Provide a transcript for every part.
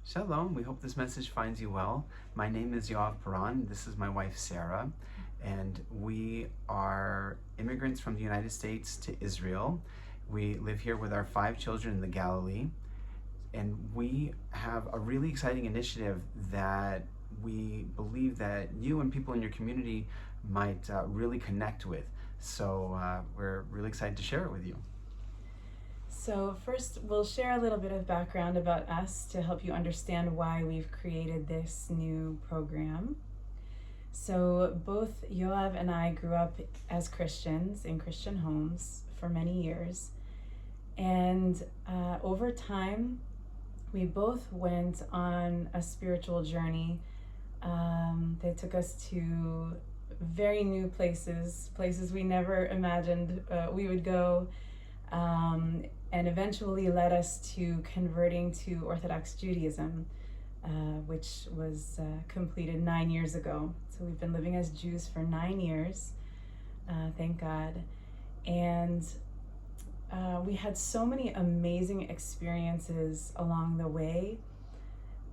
Shalom, we hope this message finds you well. My name is Yoav. This is my wife Sarah, and we are immigrants from the United States to Israel. We live here with our 5 children in the Galilee, and we have a really exciting initiative that we believe that you and people in your community might really connect with. So we're really excited to share it with you. So first, we'll share a little bit of background about us to help you understand why we've created this new program. So both Yoav and I grew up as Christians in Christian homes for many years. And over time, we both went on a spiritual journey. They took us to very new places we never imagined we would go. And eventually led us to converting to Orthodox Judaism, which was completed 9 years ago. So we've been living as Jews for 9 years, thank God. And we had so many amazing experiences along the way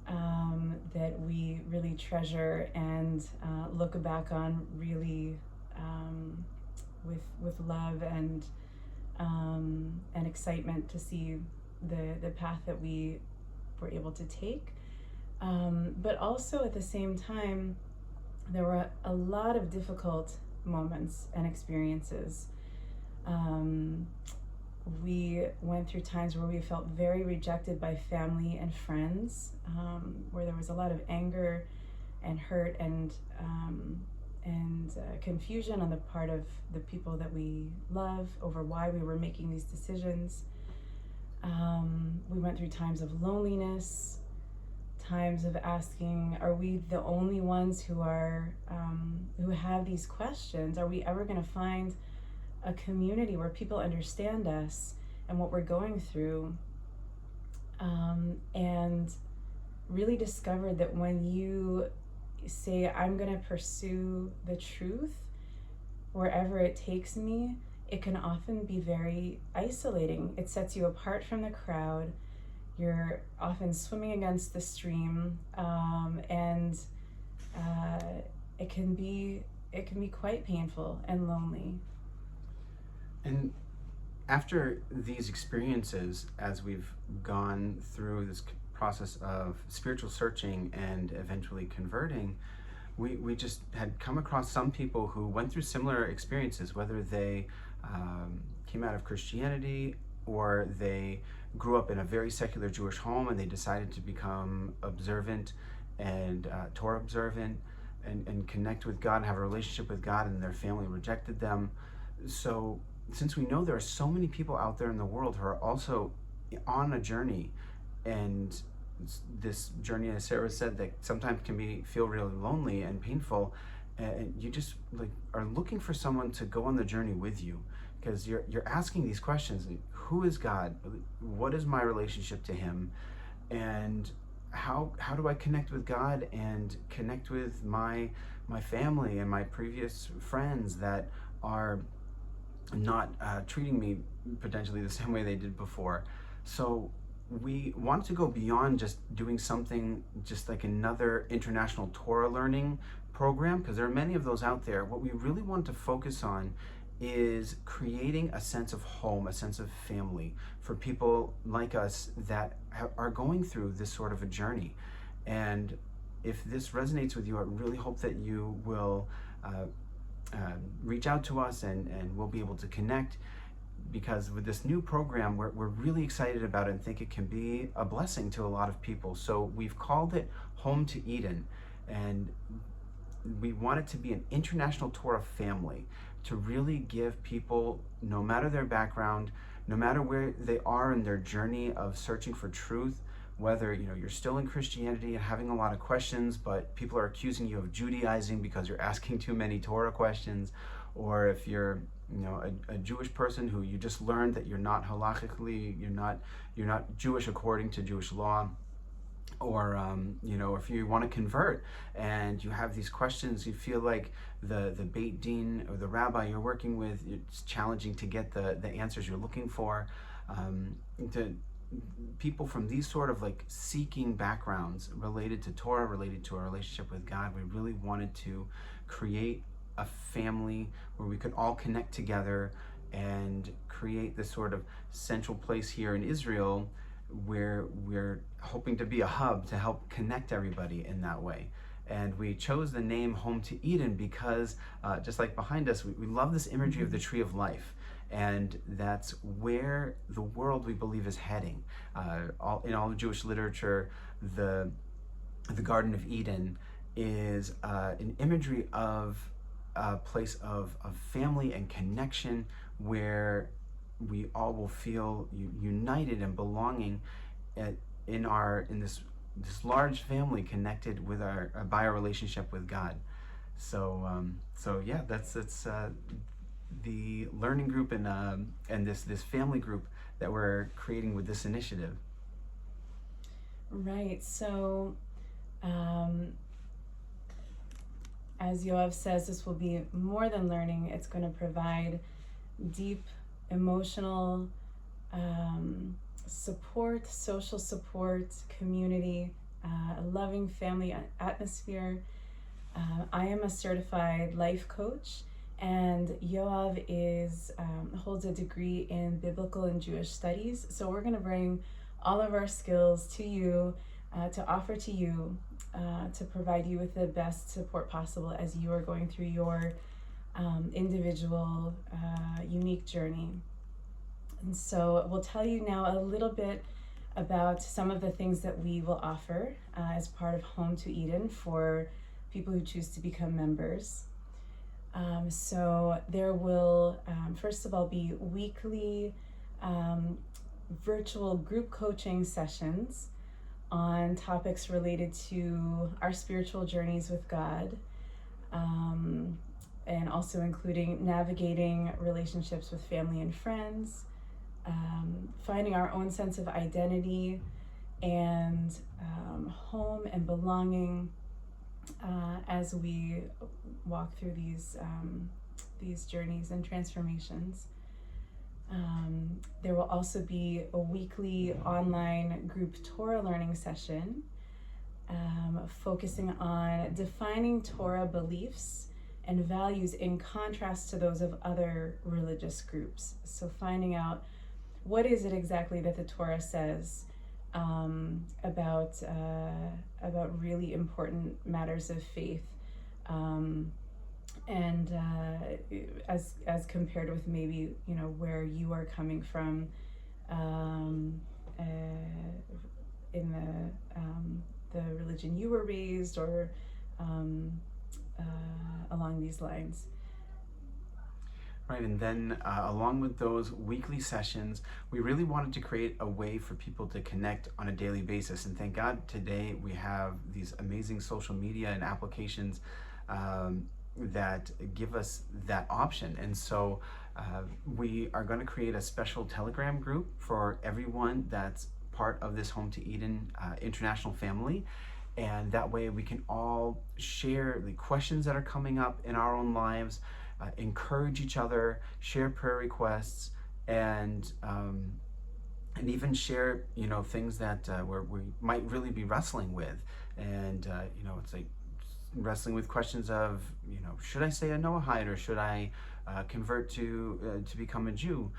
that we really treasure and look back on really with love and excitement to see the path that we were able to take. But also at the same time, there were a lot of difficult moments and experiences. We went through times where we felt very rejected by family and friends, where there was a lot of anger and hurt and confusion on the part of the people that we love over why we were making these decisions. We went through times of loneliness, times of asking, are we the only ones who have these questions? Are we ever going to find a community where people understand us and what we're going through? And really discovered that when you say, I'm going to pursue the truth wherever it takes me, it can often be very isolating. It sets you apart from the crowd. You're often swimming against the stream, and it can be quite painful and lonely. And after these experiences, as we've gone through this process of spiritual searching and eventually converting, we just had come across some people who went through similar experiences, whether they came out of Christianity or they grew up in a very secular Jewish home and they decided to become observant and Torah observant and connect with God and have a relationship with God, and their family rejected them. So since we know there are so many people out there in the world who are also on a journey, and this journey, as Sarah said, that sometimes can feel really lonely and painful, and you just are looking for someone to go on the journey with you, because you're asking these questions: who is God? What is my relationship to Him? And how do I connect with God and connect with my family and my previous friends that are not treating me potentially the same way they did before? So we wanted to go beyond just doing something just like another international Torah learning program, because there are many of those out there. What we really want to focus on is creating a sense of home, a sense of family for people like us that are going through this sort of a journey. And if this resonates with you, I really hope that you will reach out to us and we'll be able to connect, because with this new program, we're really excited about it and think it can be a blessing to a lot of people. So we've called it Home to Eden, and we want it to be an international Torah family to really give people, no matter their background, no matter where they are in their journey of searching for truth, whether you're still in Christianity and having a lot of questions, but people are accusing you of Judaizing because you're asking too many Torah questions, or if you're a Jewish person who you just learned that you're not halachically, you're not Jewish according to Jewish law, or if you want to convert and you have these questions, you feel like the Beit Din or the rabbi you're working with, it's challenging to get the answers you're looking for. people from these sort of like seeking backgrounds related to Torah, related to our relationship with God, we really wanted to create a family where we could all connect together and create this sort of central place here in Israel where we're hoping to be a hub to help connect everybody in that way. And we chose the name Home to Eden because, just like behind us, we love this imagery of the tree of life. And that's where the world, we believe, is heading. In all of Jewish literature, the Garden of Eden is an imagery of a place of family and connection where we all will feel united and belonging in this large family connected with by our relationship with God. So yeah, that's the learning group and this family group that we're creating with this initiative. Right. So, as Yoav says, this will be more than learning. It's going to provide deep emotional support, social support, community, a loving family atmosphere. I am a certified life coach, and Yoav holds a degree in biblical and Jewish studies. So we're going to bring all of our skills to you, to offer to you, to provide you with the best support possible as you are going through your individual, unique journey. And so we'll tell you now a little bit about some of the things that we will offer as part of Home to Eden for people who choose to become members. So there will, first of all, be weekly virtual group coaching sessions on topics related to our spiritual journeys with God, and also including navigating relationships with family and friends, finding our own sense of identity and home and belonging as we walk through these journeys and transformations. There will also be a weekly online group Torah learning session focusing on defining Torah beliefs and values in contrast to those of other religious groups. So finding out what is it exactly that the Torah says about really important matters of faith, and as compared with maybe where you are coming from in the religion you were raised, or along these lines. Right, and then along with those weekly sessions, we really wanted to create a way for people to connect on a daily basis. And thank God today we have these amazing social media and applications that give us that option. And so we are going to create a special Telegram group for everyone that's part of this Home to Eden International Family. And that way we can all share the questions that are coming up in our own lives, encourage each other, share prayer requests, and even share things that where we might really be wrestling with. And it's like wrestling with questions of should I say a Noahide, or should I convert to become a Jew?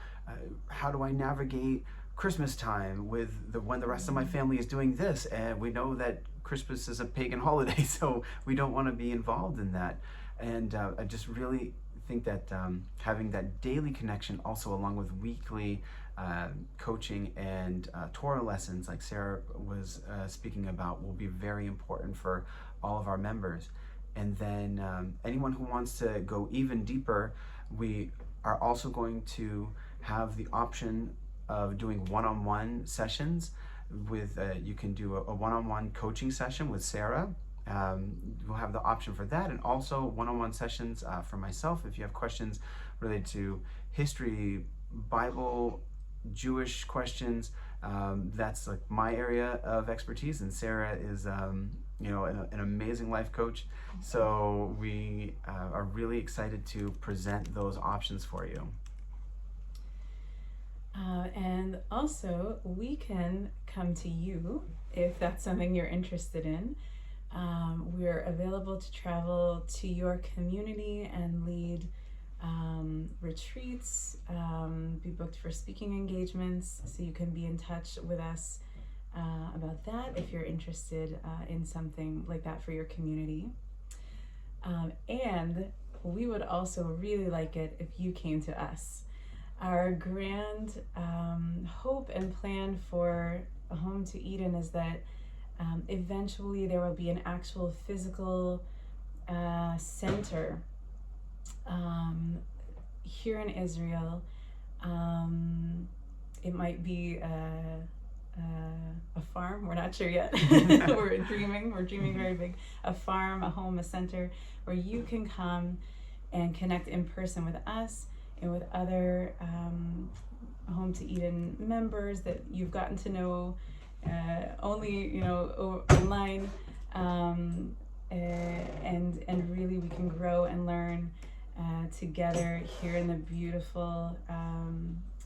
How do I navigate Christmas time when the rest of my family is doing this, and we know that Christmas is a pagan holiday, so we don't want to be involved in that. And I just really think that having that daily connection, also along with weekly coaching and Torah lessons like Sarah was speaking about, will be very important for all of our members. And then anyone who wants to go even deeper, we are also going to have the option of doing one-on-one sessions with you can do a one-on-one coaching session with Sarah. We'll have the option for that, and also one-on-one sessions for myself if you have questions related to history, Bible, Jewish questions. That's like my area of expertise, and Sarah is an amazing life coach. So we are really excited to present those options for you. And also, we can come to you if that's something you're interested in. We're available to travel to your community and lead retreats, be booked for speaking engagements, so you can be in touch with us about that if you're interested in something like that for your community. And we would also really like it if you came to us. Our grand hope and plan for a Home to Eden is that eventually there will be an actual physical center here in Israel. It might be a farm, we're not sure yet. We're dreaming very big. A farm, a home, a center where you can come and connect in person with us and with other Home to Eden members that you've gotten to know only online, and really we can grow and learn together here in the beautiful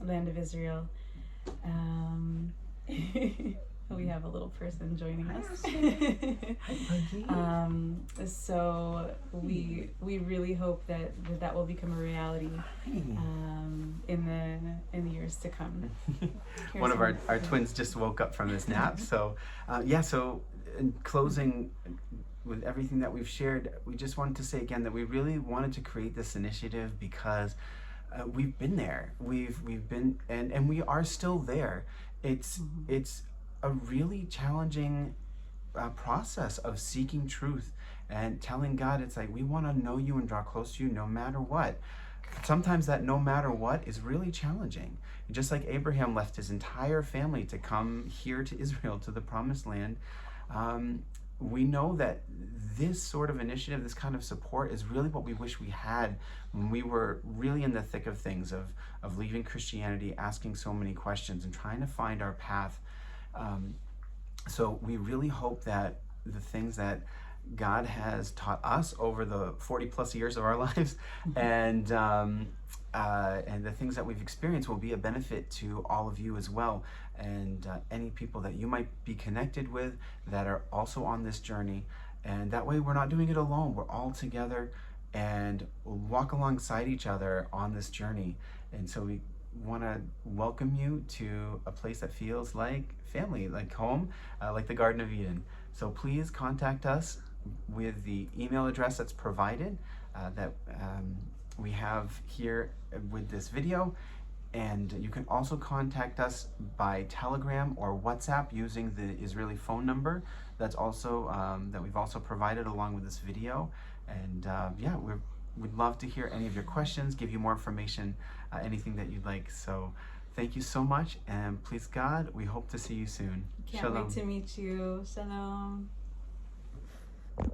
land of Israel. We have a little person joining us. So we really hope that will become a reality in the years to come. One of our twins just woke up from his nap. So so in closing, with everything that we've shared, we just wanted to say again that we really wanted to create this initiative because we've been there. We've been and we are still there. It's a really challenging process of seeking truth and telling God, it's like, we want to know you and draw close to you no matter what. Sometimes that no matter what is really challenging. Just like Abraham left his entire family to come here to Israel, to the promised land, we know that this sort of initiative, this kind of support is really what we wish we had when we were really in the thick of things, of leaving Christianity, asking so many questions and trying to find our path. So we really hope that the things that God has taught us over the 40 plus years of our lives and the things that we've experienced will be a benefit to all of you as well, and any people that you might be connected with that are also on this journey. And that way we're not doing it alone. We're all together and we'll walk alongside each other on this journey. And so we want to welcome you to a place that feels like family, like home, like the Garden of Eden. So please contact us with the email address that's provided that we have here with this video. And you can also contact us by Telegram or WhatsApp using the Israeli phone number that's also that we've also provided along with this video. And we'd love to hear any of your questions, give you more information, anything that you'd like. So thank you so much, and please God, we hope to see you soon. Can't wait to meet you. Shalom.